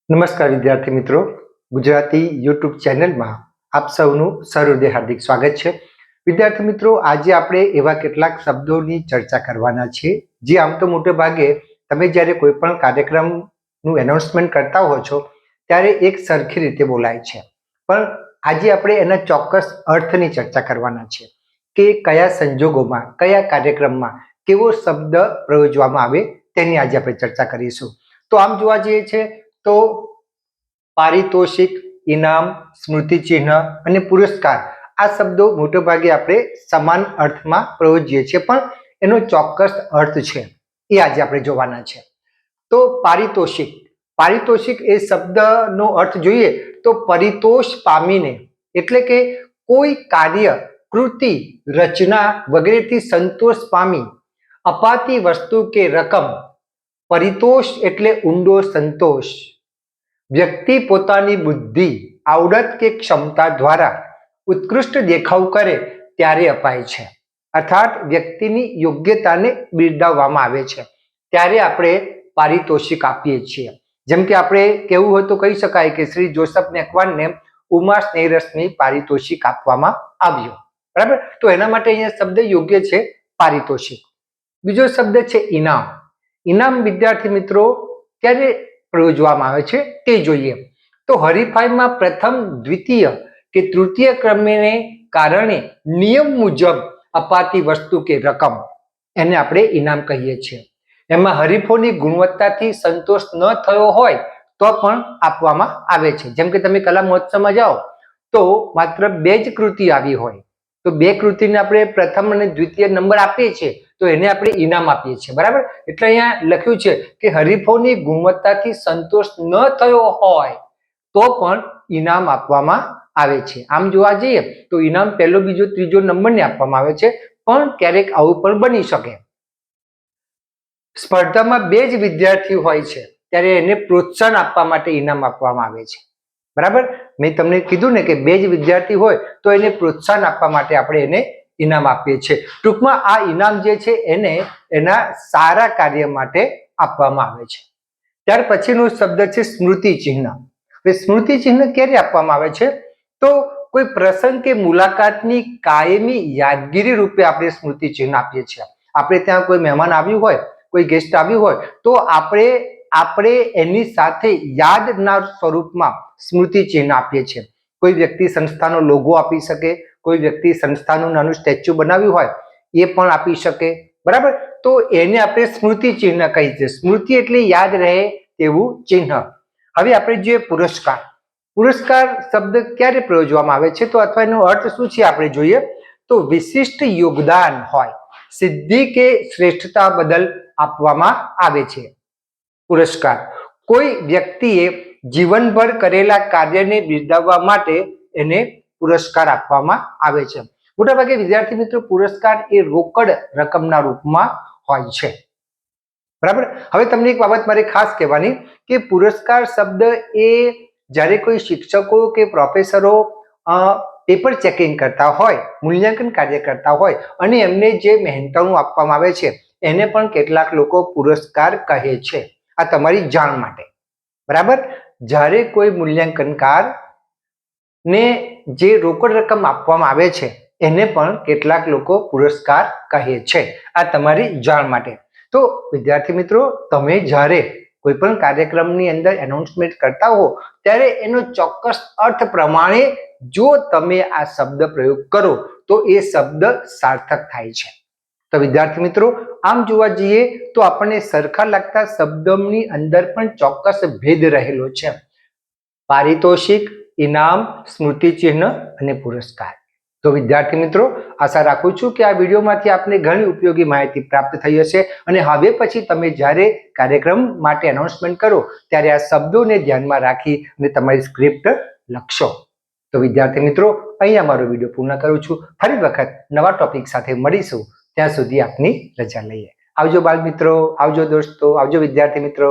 નમસ્કાર વિદ્યાર્થી મિત્રો, ગુજરાતી યુટ્યુબ ચેનલમાં આપ સૌનું સહૃદય હાર્દિક સ્વાગત છે. વિદ્યાર્થી મિત્રો, આજે આપણે એવા કેટલાક શબ્દોની ચર્ચા કરવાના છીએ જે આમ તો મોટે ભાગે તમે જ્યારે કોઈ પણ કાર્યક્રમનું એનાઉન્સમેન્ટ કરતા હો છો ત્યારે એક સરખી રીતે બોલાય છે, પણ આજે આપણે એના ચોક્કસ અર્થની ચર્ચા કરવાના છે કે કયા સંજોગોમાં કયા કાર્યક્રમમાં કેવો શબ્દ પ્રયોજવામાં આવે તેની આજે આપણે ચર્ચા કરીશું. તો આમ જોવા જઈએ છે તો પારિતોષિક, ઇનામ, સ્મૃતિચિહ્ન અને પુરસ્કાર આ શબ્દો મોટે ભાગે આપણે સમાન અર્થમાં પ્રયોજીએ છીએ, પણ એનો ચોક્કસ અર્થ છે એ આજે આપણે જોવાના છે. તો પારિતોષિક પારિતોષિક એ શબ્દનો અર્થ જોઈએ તો પરિતોષ પામીને, એટલે કે કોઈ કાર્ય, કૃતિ, રચના વગેરેથી સંતોષ પામી અપાતી વસ્તુ કે રકમ. પરિતોષ એટલે ઊંડો સંતોષ. વ્યક્તિ પોતાની બુદ્ધિ, આવડત કે ક્ષમતા દ્વારા ઉત્કૃષ્ટ દેખાવ કરે ત્યારે અપાય છે, અર્થાત વ્યક્તિની યોગ્યતાને બિરદાવવામાં આવે છે ત્યારે આપણે પારિતોષિક આપીએ છીએ. જેમ કે આપણે કહેવું હોય તો કહી શકાય કે શ્રી જોસફ મેકવાનને ઉમા સ્નેહરશ્મિ પારિતોષિક આપવામાં આવ્યું. બરાબર, તો એના માટે અહીંયા શબ્દ યોગ્ય છે પારિતોષિક. બીજો શબ્દ છે ઇનામ. ઇનામ વિદ્યાર્થી મિત્રો ક્યારે પ્રયોજવામાં આવે છે તે જોઈએ. તો હરીફાઈમાં પ્રથમ, દ્વિતીય કે તૃતીય ક્રમને કારણે નિયમ મુજબ અપાતી વસ્તુ કે રકમ એને આપણે ઇનામ કહીએ છીએ. એમાં હરીફોની ગુણવત્તાથી સંતોષ ન થયો હોય તો પણ આપવામાં આવે છે. જેમ કે તમે કલા મહોત્સવમાં જાઓ તો માત્ર 2 જ કૃતિ આવી હોય તો 2 કૃતિને આપણે પ્રથમ અને દ્વિતીય નંબર આપીએ છીએ તો એને આપણે ઇનામ આપીએ છીએ. બરાબર, એટલે અહીંયા લખ્યું છે કે હરીફોની ગુણવત્તાથી સંતોષ ન થયો હોય તો પણ ઇનામ આપવામાં આવે છે. આમ જોવા જઈએ તો ઇનામ પહેલો, બીજો, ત્રીજો નંબરને આપવામાં આવે છે, પણ ક્યારેક આવું પણ બની શકે. સ્પર્ધામાં 2 જ વિદ્યાર્થી હોય છે ત્યારે એને પ્રોત્સાહન આપવા માટે ઇનામ આપવામાં આવે છે. બરાબર, મેં તમને કીધું ને કે 2 જ વિદ્યાર્થી હોય તો એને પ્રોત્સાહન આપવા માટે આપણે એને ઇનામ આપીએ છીએ. ટૂંકમાં આ ઇનામ જે છે એને એના સારા કાર્ય માટે આપવામાં આવે છે. ત્યાર પછીનો શબ્દ છે સ્મૃતિ ચિહ્ન. હવે સ્મૃતિ ચિહ્ન ક્યારે આપવામાં આવે છે? તો કોઈ પ્રસંગ કે મુલાકાતની કાયમી યાદગીરી રૂપે આપણે સ્મૃતિ ચિહ્ન આપીએ છીએ. આપણે ત્યાં કોઈ મહેમાન આવ્યું હોય, કોઈ ગેસ્ટ આવ્યું હોય તો આપણે એની સાથે યાદના સ્વરૂપમાં સ્મૃતિ ચિહ્ન આપીએ છીએ. કોઈ વ્યક્તિ સંસ્થાનો લોગો આપી શકે, કોઈ વ્યક્તિ સંસ્થાનું નાનું સ્ટેચ્યુ બનાવ્યું હોય એ પણ આપી શકે. બરાબર, તો એને આપણે સ્મૃતિ ચિહ્ન કહીએ છીએ. સ્મૃતિ એટલે યાદ રહે તેવું ચિહ્ન. હવે આપણે જોઈએ પુરસ્કાર. પુરસ્કાર શબ્દ ક્યારે પ્રયોજવામાં આવે છે તો અથવા એનો અર્થ શું છે આપણે જોઈએ તો વિશિષ્ટ યોગદાન હોય, સિદ્ધિ કે શ્રેષ્ઠતા બદલ આપવામાં આવે છે. પુરસ્કાર કોઈ વ્યક્તિએ જીવનભર કરેલા કાર્યને બિરદાવવા માટે એને પુરસ્કાર આપવામાં આવે છે. મોટાભાગે વિદ્યાર્થી મિત્રો પુરસ્કાર એ રોકડ રકમના રૂપમાં હોય છે. બરાબર, હવે તમને એક બાબત મારે ખાસ કહેવાની કે પુરસ્કાર શબ્દ એ જ્યારે કોઈ શિક્ષકો કે પ્રોફેસરો પેપર ચેકિંગ કરતા હોય, મૂલ્યાંકન કાર્ય કરતા હોય અને એમને જે મહેનતાણું આપવામાં આવે છે એને પણ કેટલાક લોકો પુરસ્કાર કહે છે. આ તમારી જાણ માટે. બરાબર, જ્યારે કોઈ મૂલ્યાંકનકાર ને જે રોકડ રકમ આપવામાં આવે છે એને પણ કેટલાક લોકો પુરસ્કાર કહે છે. આ તમારી જાણ માટે. તો વિદ્યાર્થી મિત્રો, તમે જ્યારે કોઈ પણ કાર્યક્રમની અંદર એનાઉન્સમેન્ટ કરતા હો ત્યારે એનો ચોક્કસ અર્થ પ્રમાણે જો તમે આ શબ્દ પ્રયોગ કરો તો એ શબ્દ સાર્થક થાય છે. તો વિદ્યાર્થી મિત્રો, આમ જોવા જઈએ તો આપણને સરખા લાગતા શબ્દોની અંદર પણ ચોક્કસ ભેદ રહેલો છે. પારિતોષિક, ઇનામ, સ્મૃતિચિહ્ન અને પુરસ્કાર. તો વિદ્યાર્થી મિત્રો, આશા રાખું છું કે આ વિડીયોમાંથી આપને ઘણી ઉપયોગી માહિતી પ્રાપ્ત થઈ હશે અને હવે પછી તમે જ્યારે કાર્યક્રમ માટે એનાઉન્સમેન્ટ કરો ત્યારે આ શબ્દોને ધ્યાનમાં રાખી અને તમારી સ્ક્રિપ્ટ લખશો. તો વિદ્યાર્થી મિત્રો, અહીંયા મારો વિડીયો પૂર્ણ કરું છું. ફરી વખત નવા ટોપિક સાથે મળીશું. ત્યાં સુધી આપની રજા લઈએ. આવજો બાળ મિત્રો, આવજો દોસ્તો, આવજો વિદ્યાર્થી મિત્રો.